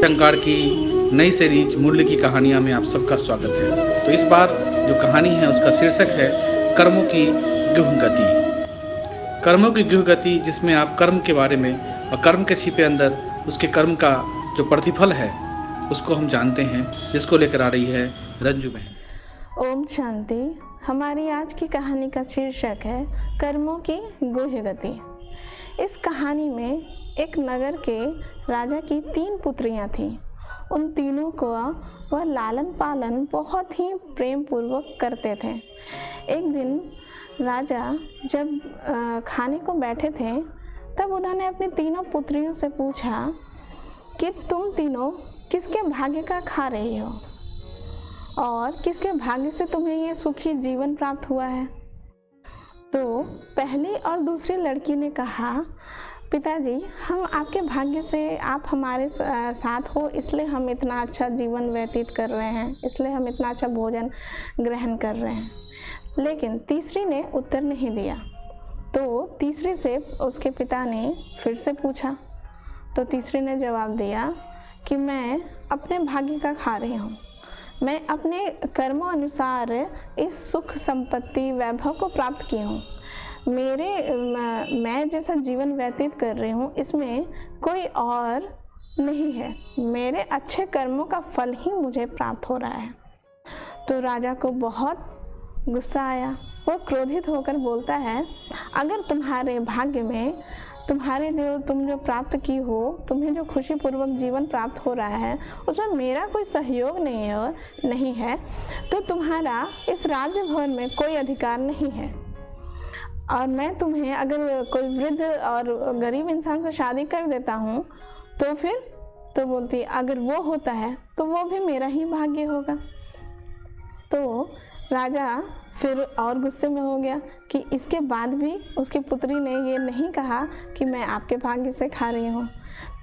शंकर की नई सीरीज मूल्य की कहानियाँ में आप सबका स्वागत है। तो इस बार जो कहानी है उसका शीर्षक है कर्मों की गूढ़ गति। कर्मों की गूढ़ गति, जिसमें आप कर्म के बारे में और कर्म के छिपे अंदर उसके कर्म का जो प्रतिफल है उसको हम जानते हैं, जिसको लेकर आ रही है रंजू बहन। ओम शांति। हमारी आज की कहानी का शीर्षक है कर्मों की गूढ़ गति। इस कहानी में एक नगर के राजा की 3 पुत्रियां थीं। उन तीनों को वह लालन पालन बहुत ही प्रेम पूर्वक करते थे। एक दिन राजा जब खाने को बैठे थे तब उन्होंने अपनी तीनों पुत्रियों से पूछा कि तुम तीनों किसके भाग्य का खा रही हो और किसके भाग्य से तुम्हें ये सुखी जीवन प्राप्त हुआ है। तो पहली और दूसरी लड़की ने कहा, पिताजी, हम आपके भाग्य से आप हमारे साथ हो, इसलिए हम इतना अच्छा जीवन व्यतीत कर रहे हैं, इसलिए हम इतना अच्छा भोजन ग्रहण कर रहे हैं। लेकिन तीसरी ने उत्तर नहीं दिया। तो तीसरी से उसके पिता ने फिर से पूछा। तो तीसरी ने जवाब दिया कि मैं अपने भाग्य का खा रही हूँ, मैं अपने कर्मों अनुसार इस सुख संपत्ति वैभव को प्राप्त की हूँ। मैं जैसा जीवन व्यतीत कर रही हूँ इसमें कोई और नहीं है, मेरे अच्छे कर्मों का फल ही मुझे प्राप्त हो रहा है। तो राजा को बहुत गुस्सा आया। वो क्रोधित होकर बोलता है, अगर तुम्हारे भाग्य में तुम जो प्राप्त की हो, तुम्हें जो खुशी पूर्वक जीवन प्राप्त हो रहा है उसमें मेरा कोई सहयोग नहीं है तो तुम्हारा इस राज्य भवन में कोई अधिकार नहीं है। और मैं तुम्हें अगर कोई वृद्ध और गरीब इंसान से शादी कर देता हूँ तो फिर तो बोलती, अगर वो होता है तो वो भी मेरा ही भाग्य होगा। तो राजा फिर और गुस्से में हो गया कि इसके बाद भी उसकी पुत्री ने ये नहीं कहा कि मैं आपके भाग्य से खा रही हूँ।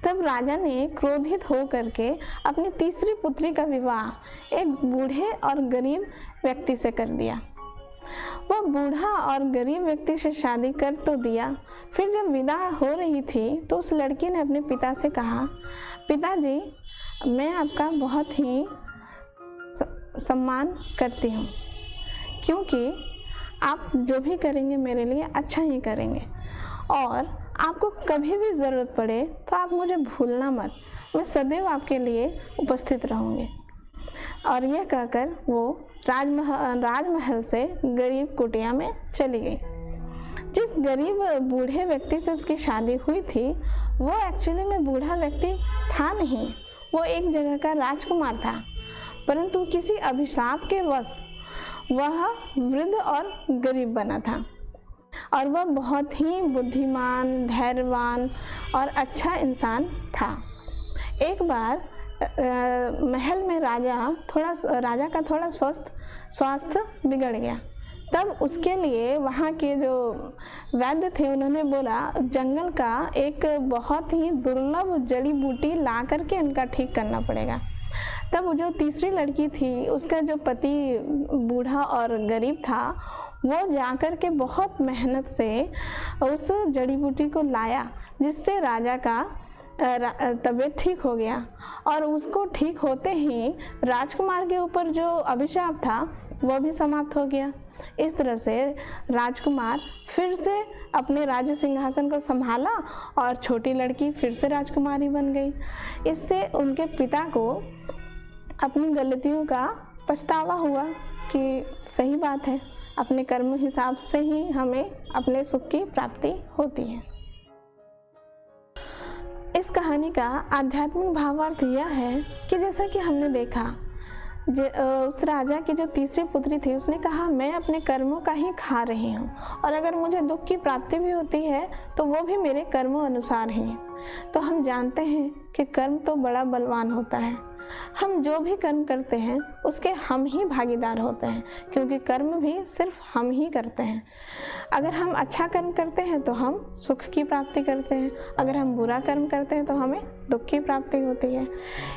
तब राजा ने क्रोधित हो करके अपनी तीसरी पुत्री का विवाह एक बूढ़े और गरीब व्यक्ति से कर दिया। वह बूढ़ा और गरीब व्यक्ति से शादी कर तो दिया, फिर जब विदा हो रही थी तो उस लड़की ने अपने पिता से कहा, पिताजी, मैं आपका बहुत ही सम्मान करती हूँ, क्योंकि आप जो भी करेंगे मेरे लिए अच्छा ही करेंगे और आपको कभी भी ज़रूरत पड़े तो आप मुझे भूलना मत, मैं सदैव आपके लिए उपस्थित रहूँगी। और यह कहकर वो राजमहल से गरीब कुटिया में चली गई। जिस गरीब बूढ़े व्यक्ति से उसकी शादी हुई थी वो एक्चुअली में बूढ़ा व्यक्ति था नहीं, वो एक जगह का राजकुमार था, परंतु किसी अभिशाप के वश वह वृद्ध और गरीब बना था। और वह बहुत ही बुद्धिमान, धैर्यवान और अच्छा इंसान था। एक बार महल में राजा का थोड़ा स्वास्थ्य बिगड़ गया। तब उसके लिए वहाँ के जो वैद्य थे उन्होंने बोला, जंगल का एक बहुत ही दुर्लभ जड़ी बूटी ला करके इनका ठीक करना पड़ेगा। तब जो तीसरी लड़की थी उसका जो पति बूढ़ा और गरीब था वो जाकर के बहुत मेहनत से उस जड़ी बूटी को लाया, जिससे राजा का तबीयत ठीक हो गया। और उसको ठीक होते ही राजकुमार के ऊपर जो अभिशाप था वो भी समाप्त हो गया। इस तरह से राजकुमार फिर से अपने राज्य सिंहासन को संभाला और छोटी लड़की फिर से राजकुमारी बन गई। इससे उनके पिता को अपनी गलतियों का पछतावा हुआ कि सही बात है, अपने कर्म हिसाब से ही हमें अपने सुख की प्राप्ति होती है। इस कहानी का आध्यात्मिक भावार्थ यह है कि जैसा कि हमने देखा, उस राजा की जो तीसरी पुत्री थी उसने कहा, मैं अपने कर्मों का ही खा रही हूँ और अगर मुझे दुख की प्राप्ति भी होती है तो वो भी मेरे कर्मों अनुसार ही। तो हम जानते हैं कि कर्म तो बड़ा बलवान होता है। हम जो भी कर्म करते हैं उसके हम ही भागीदार होते हैं, क्योंकि कर्म भी सिर्फ हम ही करते हैं। अगर हम अच्छा कर्म करते हैं तो हम सुख की प्राप्ति करते हैं, अगर हम बुरा कर्म करते हैं तो हमें दुख की प्राप्ति होती है।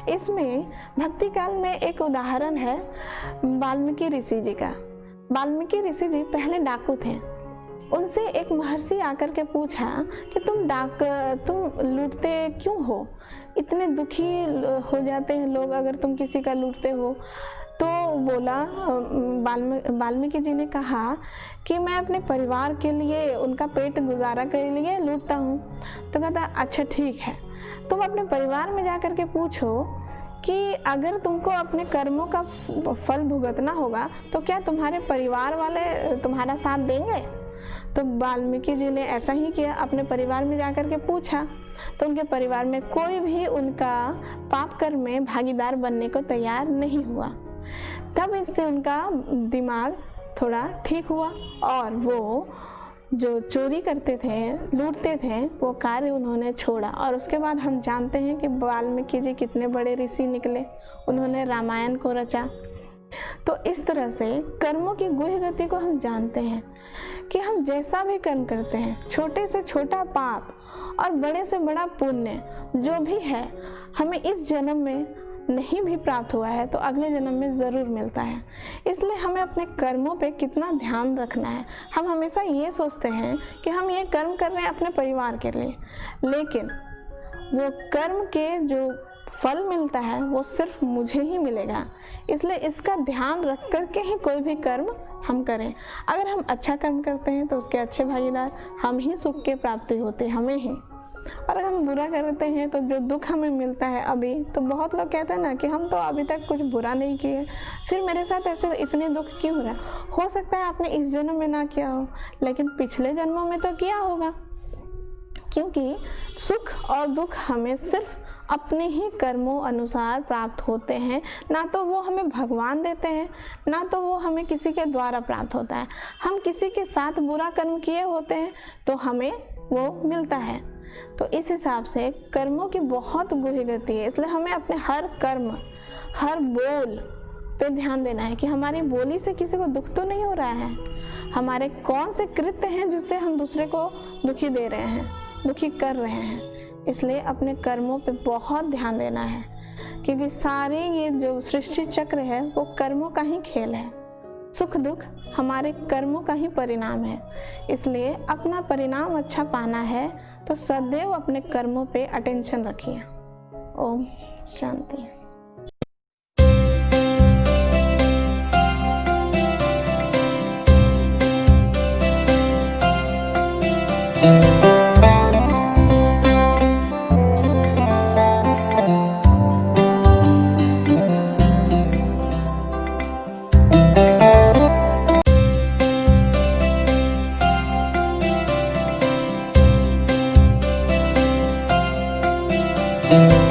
इसमें भक्ति काल में एक उदाहरण है वाल्मीकि ऋषि जी का। वाल्मीकि ऋषि जी पहले डाकू थे। उनसे एक महर्षि आकर के पूछा कि तुम लूटते क्यों हो, इतने दुखी हो जाते हैं लोग अगर तुम किसी का लूटते हो। तो बोला, वाल्मीकि जी ने कहा कि मैं अपने परिवार के लिए, उनका पेट गुजारा के लिए लूटता हूँ। तो कहता अच्छा ठीक है, तुम अपने परिवार में जाकर के पूछो कि अगर तुमको अपने कर्मों का फल भुगतना होगा तो क्या तुम्हारे परिवार वाले तुम्हारा साथ देंगे। तो वाल्मीकि जी ने ऐसा ही किया, अपने परिवार में जाकर के पूछा तो उनके परिवार में कोई भी उनका पाप कर्म में भागीदार बनने को तैयार नहीं हुआ। तब इससे उनका दिमाग थोड़ा ठीक हुआ और वो जो चोरी करते थे, लूटते थे, वो कार्य उन्होंने छोड़ा। और उसके बाद हम जानते हैं कि वाल्मीकि जी कितने बड़े ऋषि निकले, उन्होंने रामायण को रचा। तो इस तरह से कर्मों की गुह्य गति को हम जानते हैं कि हम जैसा भी कर्म करते हैं, छोटे से छोटा पाप और बड़े से बड़ा पुण्य जो भी है, हमें इस जन्म में नहीं भी प्राप्त हुआ है तो अगले जन्म में ज़रूर मिलता है। इसलिए हमें अपने कर्मों पे कितना ध्यान रखना है। हम हमेशा ये सोचते हैं कि हम ये कर्म कर रहे हैं अपने परिवार के लिए, लेकिन वो कर्म के जो फल मिलता है वो सिर्फ मुझे ही मिलेगा। इसलिए इसका ध्यान रख कर के ही कोई भी कर्म हम करें। अगर हम अच्छा कर्म करते हैं तो उसके अच्छे भागीदार हम ही, सुख की प्राप्ति होती है हमें ही। और अगर हम बुरा करते हैं तो जो दुख हमें मिलता है अभी, तो बहुत लोग कहते हैं ना कि हम तो अभी तक कुछ बुरा नहीं किए, फिर मेरे साथ ऐसे इतने दुख क्यों हो रहा है। हो सकता है आपने इस जन्म में ना किया हो, लेकिन पिछले जन्मों में तो किया होगा, क्योंकि सुख और दुख हमें सिर्फ अपने ही कर्मों अनुसार प्राप्त होते हैं। ना तो वो हमें भगवान देते हैं, ना तो वो हमें किसी के द्वारा प्राप्त होता है। हम किसी के साथ बुरा कर्म किए होते हैं तो हमें वो मिलता है। तो इस हिसाब से कर्मों की बहुत गुह्य गति है। इसलिए हमें अपने हर कर्म, हर बोल पे ध्यान देना है कि हमारी बोली से किसी को दुख तो नहीं हो रहा है, हमारे कौन से कृत्य हैं जिससे हम दूसरे को दुखी दे रहे हैं, दुखी कर रहे हैं। इसलिए अपने कर्मों पे बहुत ध्यान देना है, क्योंकि सारे ये जो सृष्टि चक्र है वो कर्मों का ही खेल है। सुख दुख हमारे कर्मों का ही परिणाम है। इसलिए अपना परिणाम अच्छा पाना है तो सदैव अपने कर्मों पे अटेंशन रखिए। ओम शांति। thank you